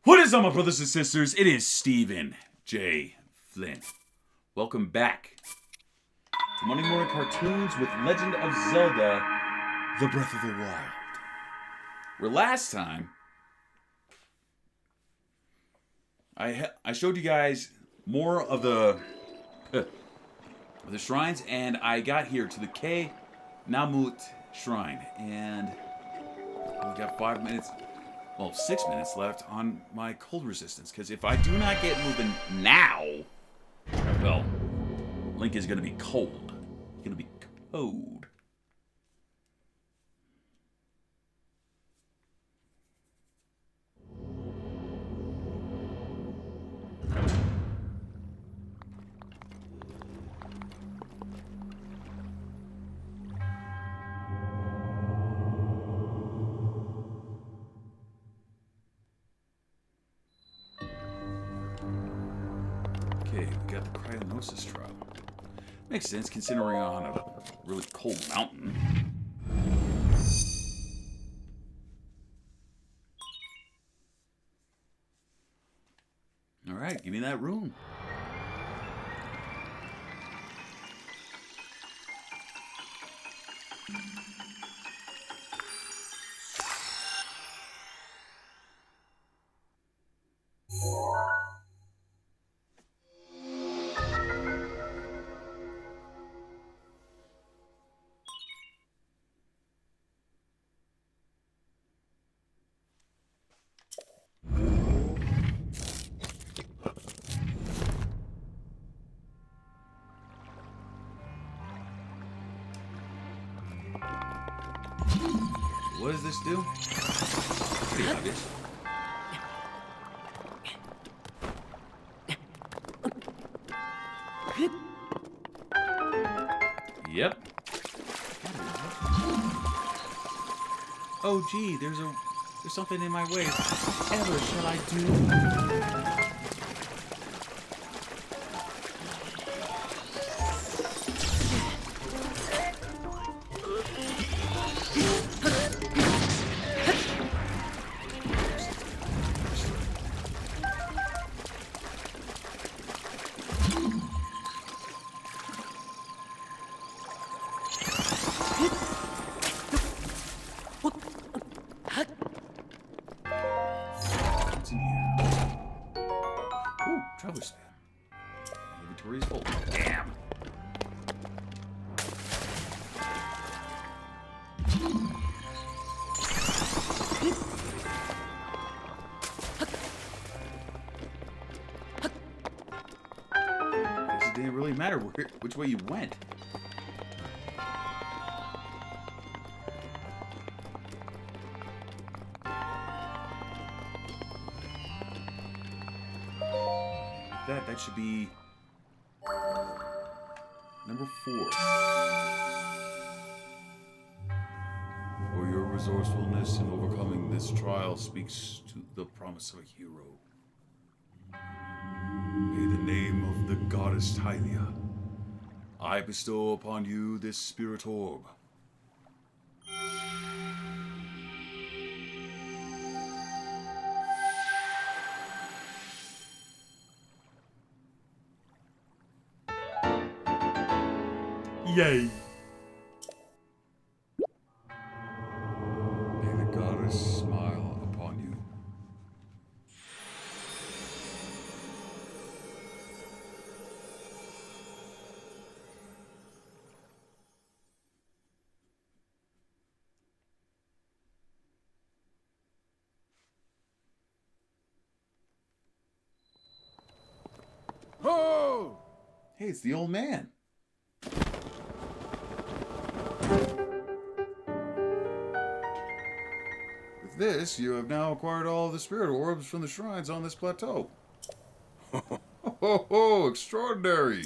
What is up, my brothers and sisters? It is Stephen J. Flynn. Welcome back to Monday Morning Cartoons with Legend of Zelda, The Breath of the Wild. Where last time, I showed you guys more of the shrines, and I got here to the K Namut Shrine, and we got 5 minutes. Well, 6 minutes left on my cold resistance, because if I do not get moving now, well, Link is going to be cold. He's going to be cold. Okay, we got the cryognosis trial. Makes sense considering we're on a really cold mountain. Alright, give me that rune. What does this do? Pretty obvious. Yep. Oh gee, there's something in my way. Whatever shall I do? What's in here? Ooh, traveler stand. Inventory is full. Damn. Guess it didn't really matter which way you went. That should be number 4. For your resourcefulness in overcoming this trial speaks to the promise of a hero. May the name of the goddess Hylia, I bestow upon you this spirit orb. Yay! May the goddess smile upon you. Oh! Hey, it's the old man. With this, you have now acquired all the spirit orbs from the shrines on this plateau. Ho, extraordinary!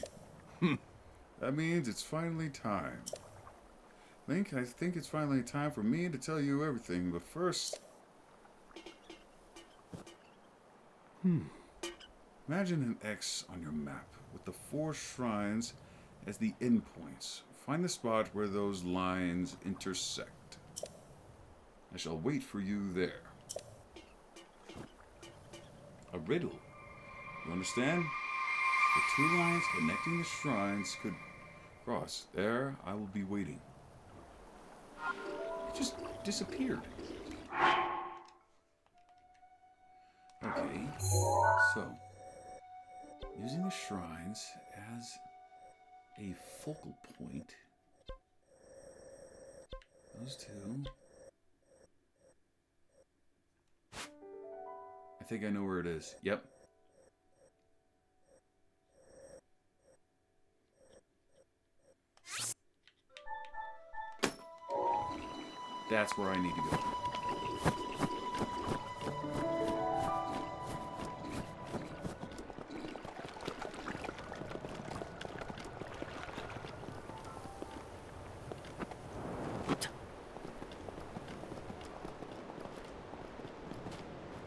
That means it's finally time. Link, I think it's finally time for me to tell you everything, but first... Imagine an X on your map with the 4 shrines as the endpoints. Find the spot where those lines intersect. I shall wait for you there. A riddle. You understand? The two lines connecting the shrines could cross. There, I will be waiting. It just disappeared. Okay, so using the shrines as a focal point. Those two. I think I know where it is. Yep. That's where I need to go.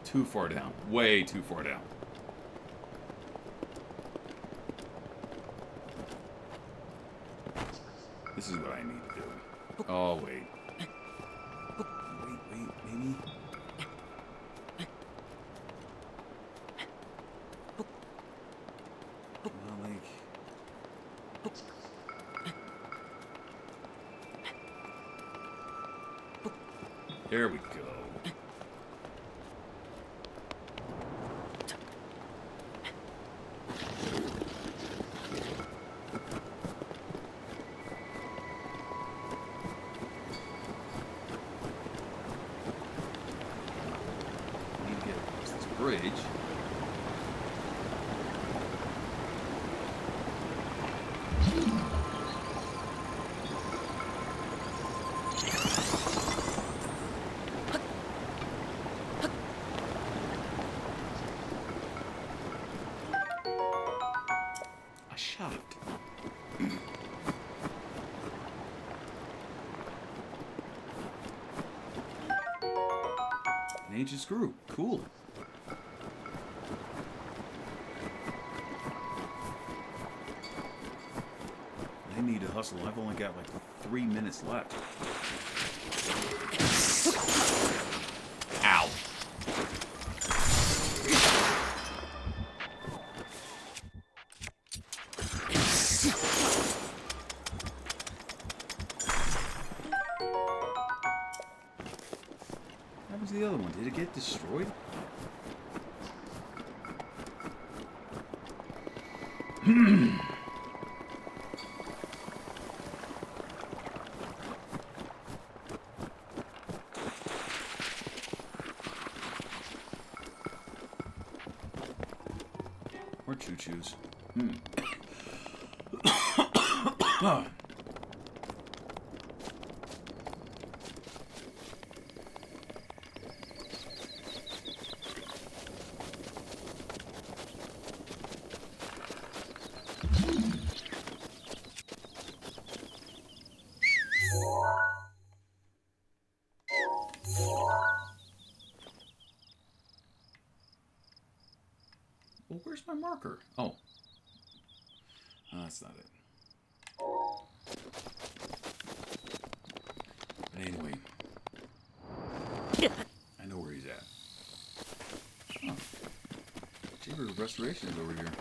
Too far down. Way too far down. This is what I need to do. Oh, wait. Wait, maybe? Well, like... There we go. Bridge. A shot. An ancient screw. Cool. I need to hustle. I've only got like 3 minutes left. Ow. What was the other one? Did it get destroyed? Or choo-choos. Well, where's my marker? Oh. That's not it. But anyway. I know where he's at. Oh. Chamber of Restoration is over here.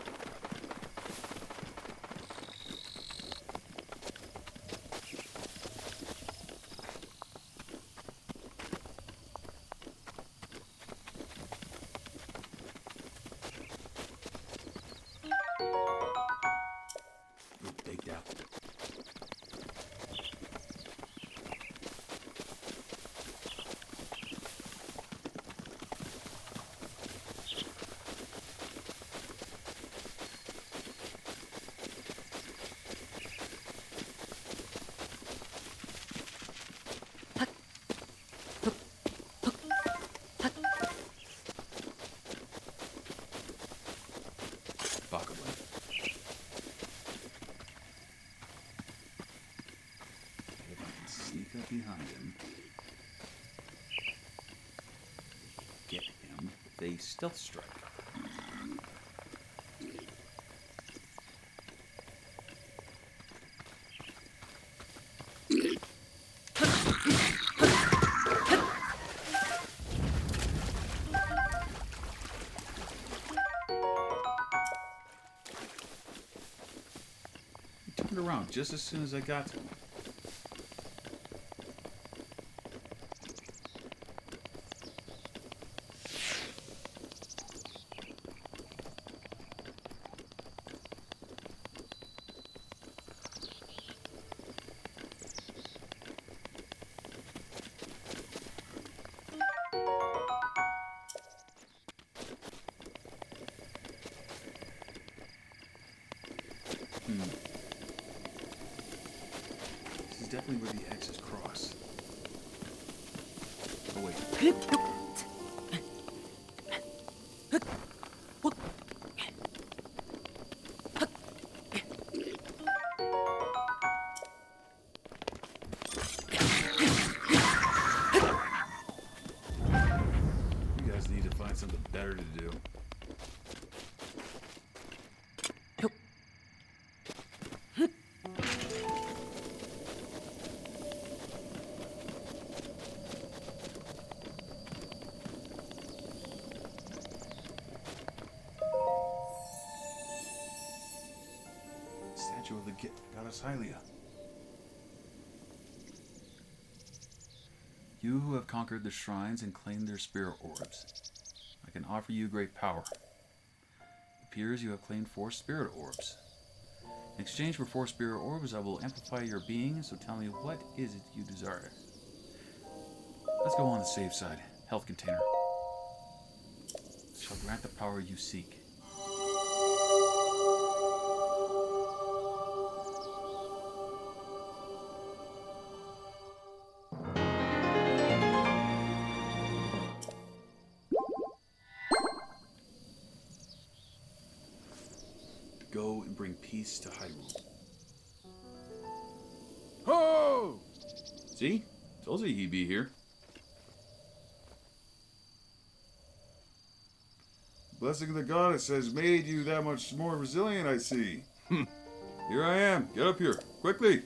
Behind him. Get him with a stealth strike. just as soon as I got to him. This is definitely where the X's cross. Oh, wait. You guys need to find something better to do. Statue of the goddess Hylia. You who have conquered the shrines and claimed their spirit orbs, I can offer you great power. It appears you have claimed 4 spirit orbs. In exchange for 4 spirit orbs, I will amplify your being, so tell me what is it you desire. Let's go on the safe side. Health container. Shall grant the power you seek. Go and bring peace to Hyrule. Ho! See? Told you he'd be here. Blessing of the goddess has made you that much more resilient, I see. Here I am. Get up here. Quickly.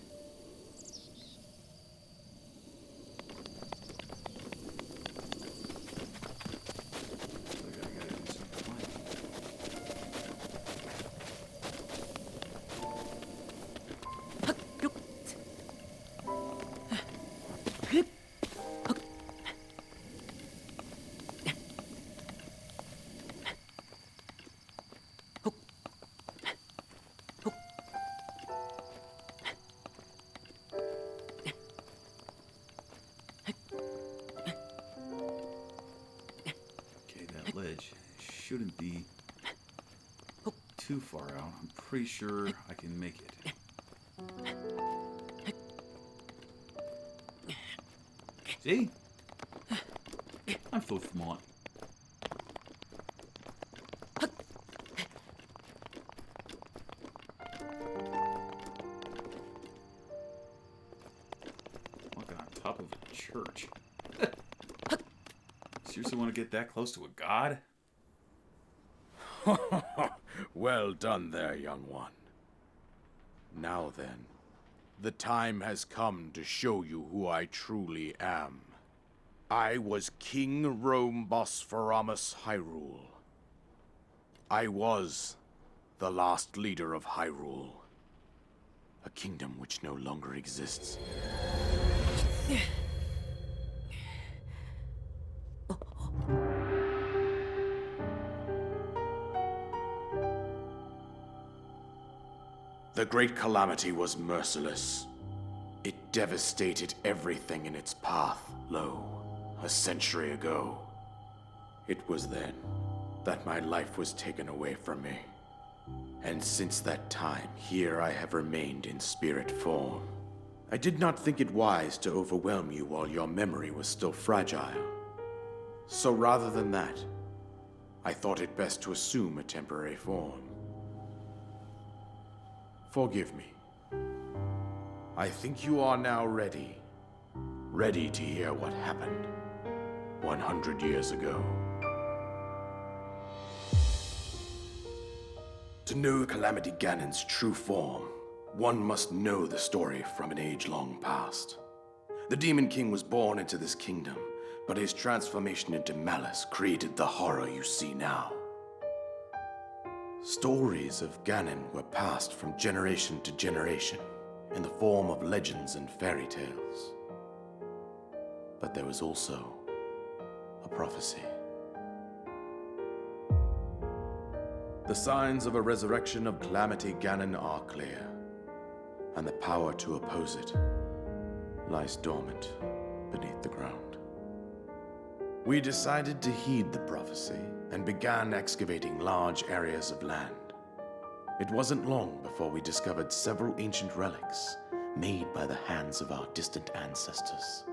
Ledge shouldn't be too far out. I'm pretty sure I can make it. See? I'm so smart. Walking on top of a church. Seriously want to get that close to a god? Well done there, young one. Now then, the time has come to show you who I truly am. I was King Rome Bosphoramus Hyrule. I was the last leader of Hyrule, a kingdom which no longer exists. The Great Calamity was merciless. It devastated everything in its path, lo, a century ago. It was then that my life was taken away from me. And since that time, here I have remained in spirit form. I did not think it wise to overwhelm you while your memory was still fragile. So rather than that, I thought it best to assume a temporary form. Forgive me. I think you are now ready. Ready to hear what happened 100 years ago. To know Calamity Ganon's true form, one must know the story from an age long past. The Demon King was born into this kingdom, but his transformation into malice created the horror you see now. Stories of Ganon were passed from generation to generation, in the form of legends and fairy tales. But there was also a prophecy. The signs of a resurrection of Calamity Ganon are clear, and the power to oppose it lies dormant beneath the ground. We decided to heed the prophecy and began excavating large areas of land. It wasn't long before we discovered several ancient relics made by the hands of our distant ancestors.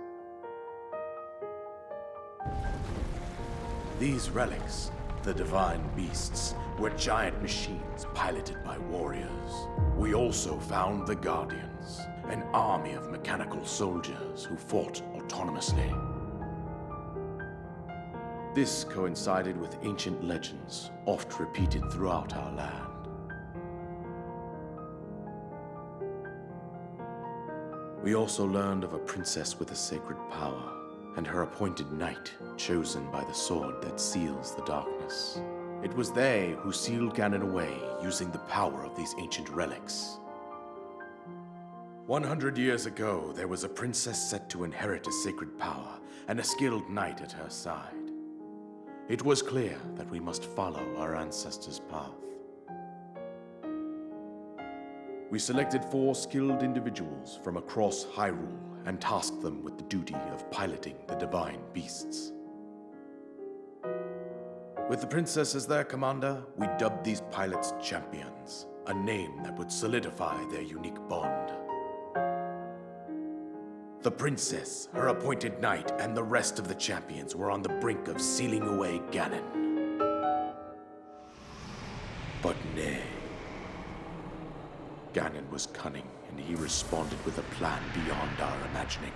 These relics, the divine beasts, were giant machines piloted by warriors. We also found the Guardians, an army of mechanical soldiers who fought autonomously. This coincided with ancient legends, oft repeated throughout our land. We also learned of a princess with a sacred power, and her appointed knight, chosen by the sword that seals the darkness. It was they who sealed Ganon away using the power of these ancient relics. 100 years ago, there was a princess set to inherit a sacred power and a skilled knight at her side. It was clear that we must follow our ancestors' path. We selected 4 skilled individuals from across Hyrule and tasked them with the duty of piloting the divine beasts. With the princess as their commander, we dubbed these pilots champions, a name that would solidify their unique bond. The princess, her appointed knight, and the rest of the champions were on the brink of sealing away Ganon. But nay. Ganon was cunning, and he responded with a plan beyond our imagining.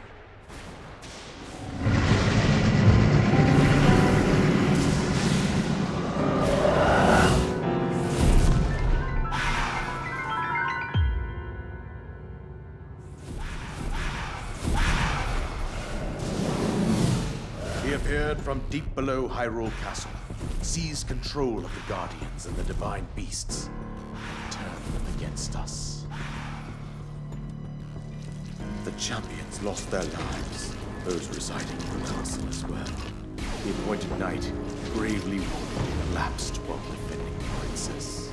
He appeared from deep below Hyrule Castle, seized control of the Guardians and the divine beasts, and turned them against us. The champions lost their lives, those residing in the castle as well. The appointed knight, bravely wounded, collapsed while defending the princess.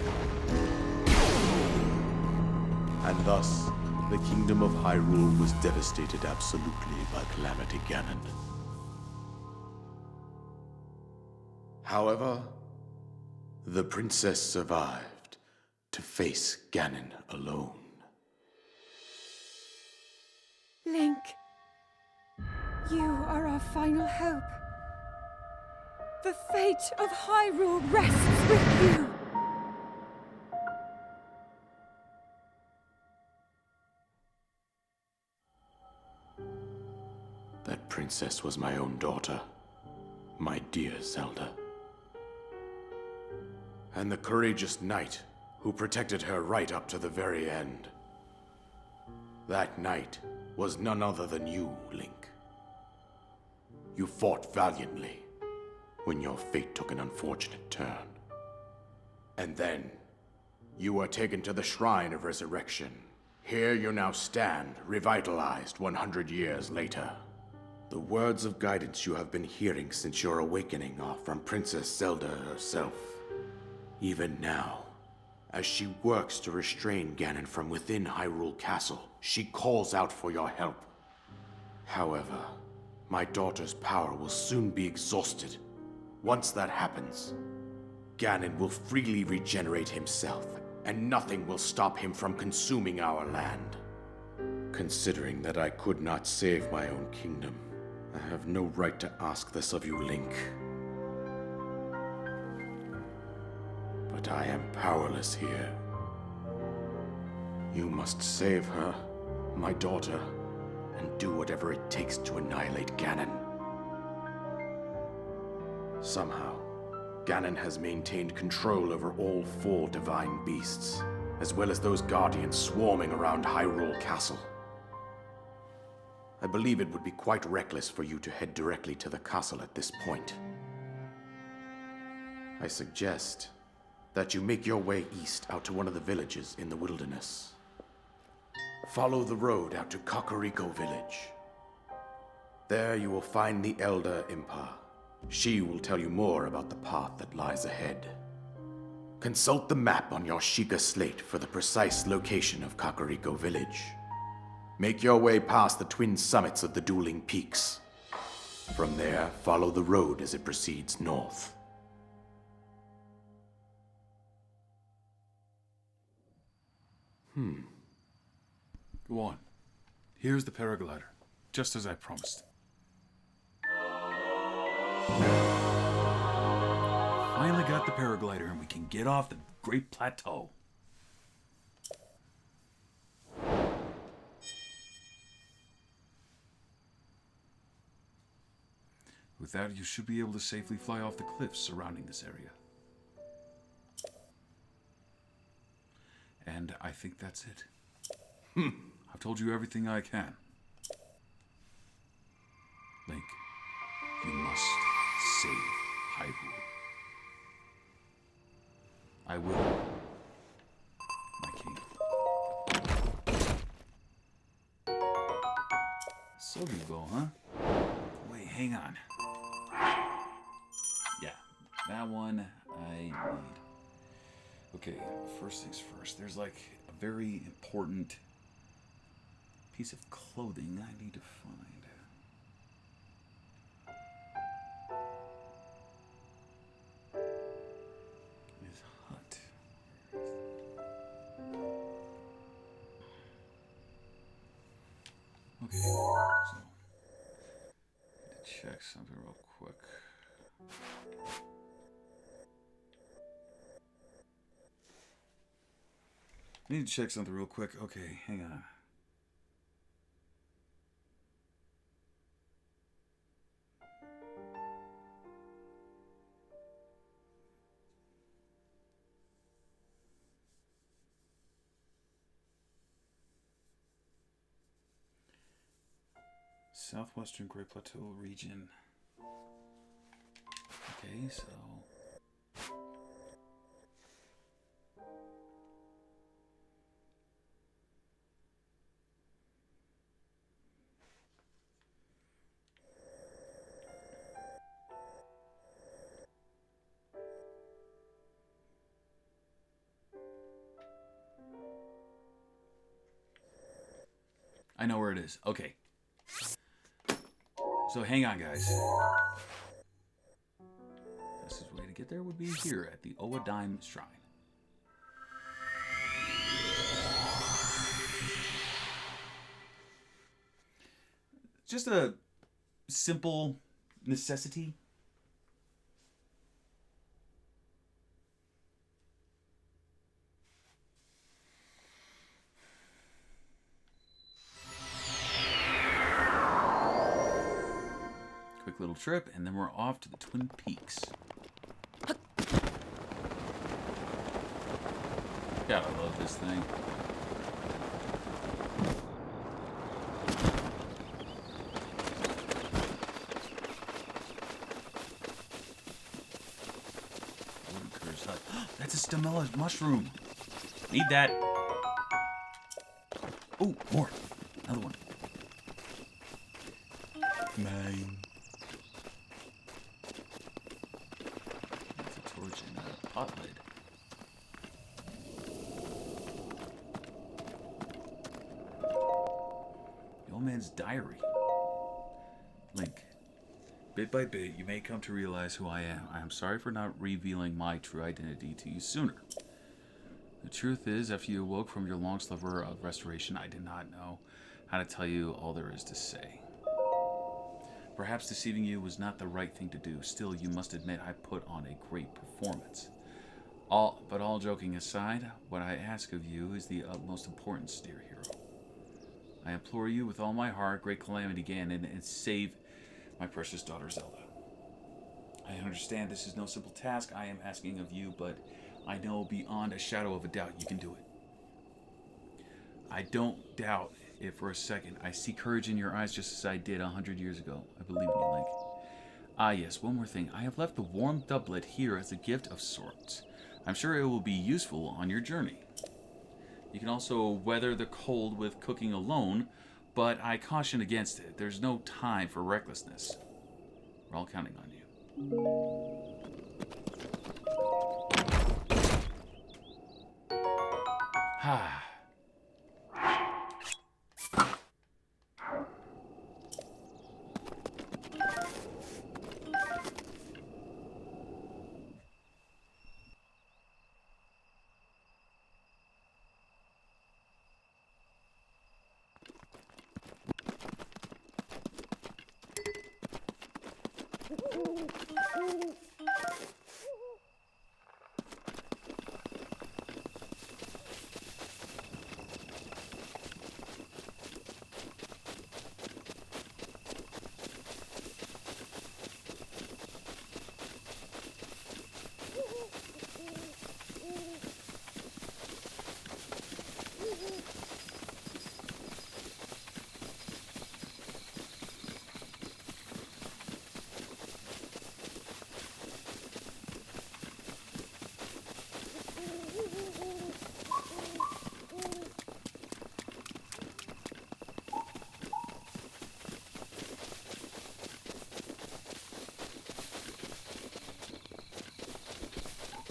And thus, the kingdom of Hyrule was devastated absolutely by Calamity Ganon. However, the princess survived to face Ganon alone. Link, you are our final hope. The fate of Hyrule rests with you. That princess was my own daughter, my dear Zelda. And the courageous knight who protected her right up to the very end. That knight was none other than you, Link. You fought valiantly when your fate took an unfortunate turn. And then, you were taken to the Shrine of Resurrection. Here you now stand, revitalized 100 years later. The words of guidance you have been hearing since your awakening are from Princess Zelda herself. Even now, as she works to restrain Ganon from within Hyrule Castle, she calls out for your help. However, my daughter's power will soon be exhausted. Once that happens, Ganon will freely regenerate himself, and nothing will stop him from consuming our land. Considering that I could not save my own kingdom, I have no right to ask this of you, Link. But I am powerless here. You must save her, my daughter, and do whatever it takes to annihilate Ganon. Somehow, Ganon has maintained control over all 4 divine beasts, as well as those guardians swarming around Hyrule Castle. I believe it would be quite reckless for you to head directly to the castle at this point. I suggest that you make your way east out to one of the villages in the wilderness. Follow the road out to Kakariko Village. There you will find the Elder Impa. She will tell you more about the path that lies ahead. Consult the map on your Sheikah slate for the precise location of Kakariko Village. Make your way past the twin summits of the dueling peaks. From there, follow the road as it proceeds north. Go on. Here's the paraglider, just as I promised. Finally got the paraglider and we can get off the Great Plateau. With that, you should be able to safely fly off the cliffs surrounding this area. And I think that's it. I've told you everything I can. Link, you must save Hyrule. I will, my king. So you go, huh? Wait, hang on. Yeah, that one I need. Okay, first things first. There's like a very important piece of clothing I need to find. His hut. Okay, so need to check something real quick. Need to check something real quick. Okay, hang on. Southwestern Great Plateau region. Okay, so I know where it is. Okay. So hang on, guys. Fastest way to get there would be here at the Owadime Shrine. Just a simple necessity. Quick little trip, and then we're off to the Twin Peaks. God, I love this thing. That's a stamella mushroom. Need that. Oh, more. Another one. Mine. That's a torch and a pot lid. The old man's diary. Link. Bit by bit, you may come to realize who I am. I am sorry for not revealing my true identity to you sooner. The truth is, after you awoke from your long slumber of restoration, I did not know how to tell you all there is to say. Perhaps deceiving you was not the right thing to do. Still, you must admit I put on a great performance. But all joking aside, what I ask of you is the utmost importance, dear hero. I implore you with all my heart, great calamity Ganon, and save my precious daughter Zelda. I understand this is no simple task I am asking of you, but I know beyond a shadow of a doubt you can do it. I don't doubt it for a second. I see courage in your eyes just as I did 100 years ago. I believe in you, Link. Ah yes, one more thing. I have left the warm doublet here as a gift of sorts. I'm sure it will be useful on your journey. You can also weather the cold with cooking alone, but I caution against it. There's no time for recklessness. We're all counting on you. Ah.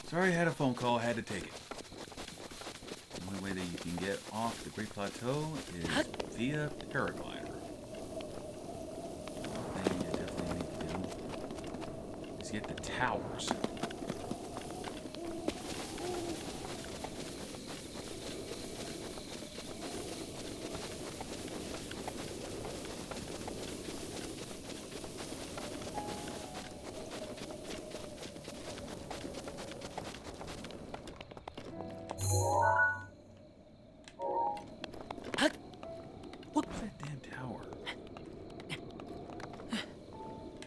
Sorry I had a phone call, had to take it. The only way that you can get off the Great Plateau is via paraglider. One thing you definitely need to do is get the towers. What's that damn tower?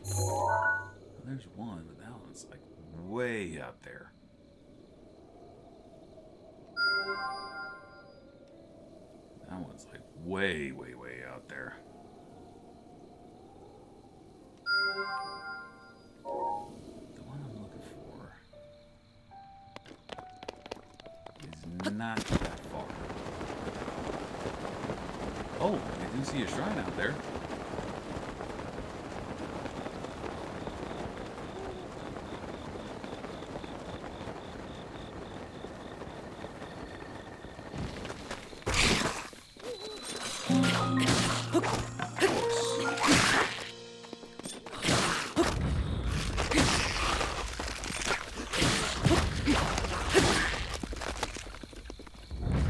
Well, there's one, but that one's like way out there. That one's like way, way, way out there. The one I'm looking for is not that far. Oh, I do see a shrine out there.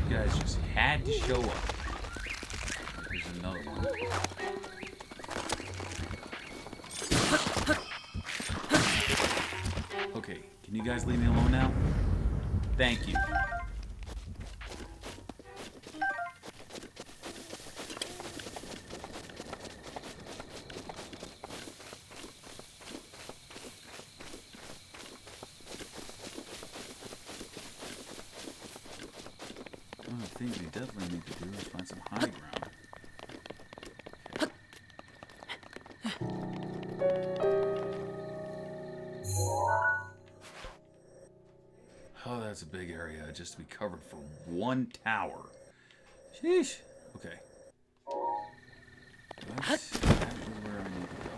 You guys just had to show up. Here's another one. Okay, can you guys leave me alone now? Thank you. One of the things we definitely need to do is find some high ground. Oh, that's a big area just to be covered for one tower. Sheesh. Okay. That's actually where I need to go.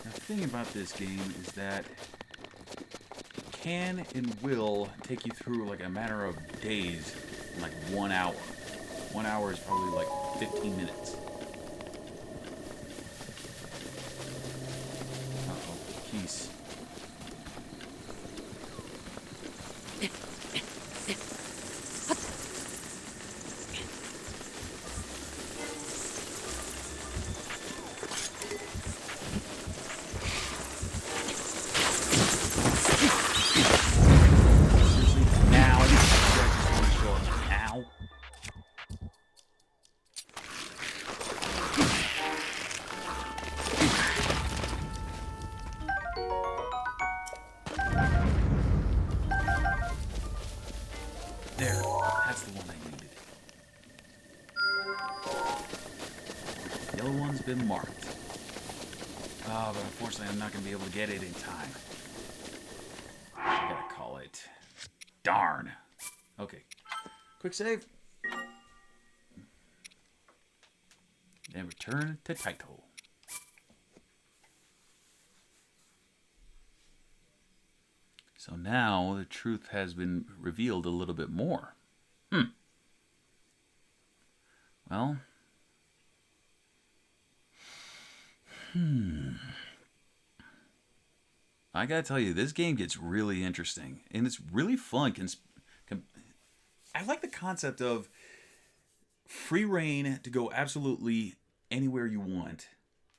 Now, the thing about this game is that can and will take you through like a matter of days in like 1 hour. 1 hour is probably like 15 minutes. Uh-oh, keys. been marked. Oh, but unfortunately, I'm not going to be able to get it in time. I gotta call it. Darn. Okay. Quick save. And return to title. So now the truth has been revealed a little bit more. Well. I gotta tell you, this game gets really interesting. And it's really fun. I like the concept of free reign to go absolutely anywhere you want.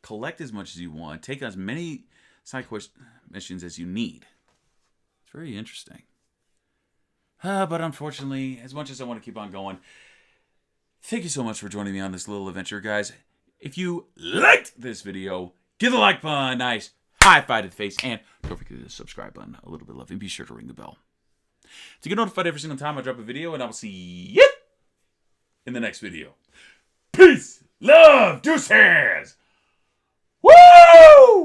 Collect as much as you want. Take as many side quest missions as you need. It's very interesting. But unfortunately, as much as I want to keep on going, thank you so much for joining me on this little adventure, guys. If you liked this video, give the like button a nice high five to the face, and don't forget to subscribe button, a little bit of love, and be sure to ring the bell to get notified every single time I drop a video, and I will see you in the next video. Peace, love, deuces! Woo!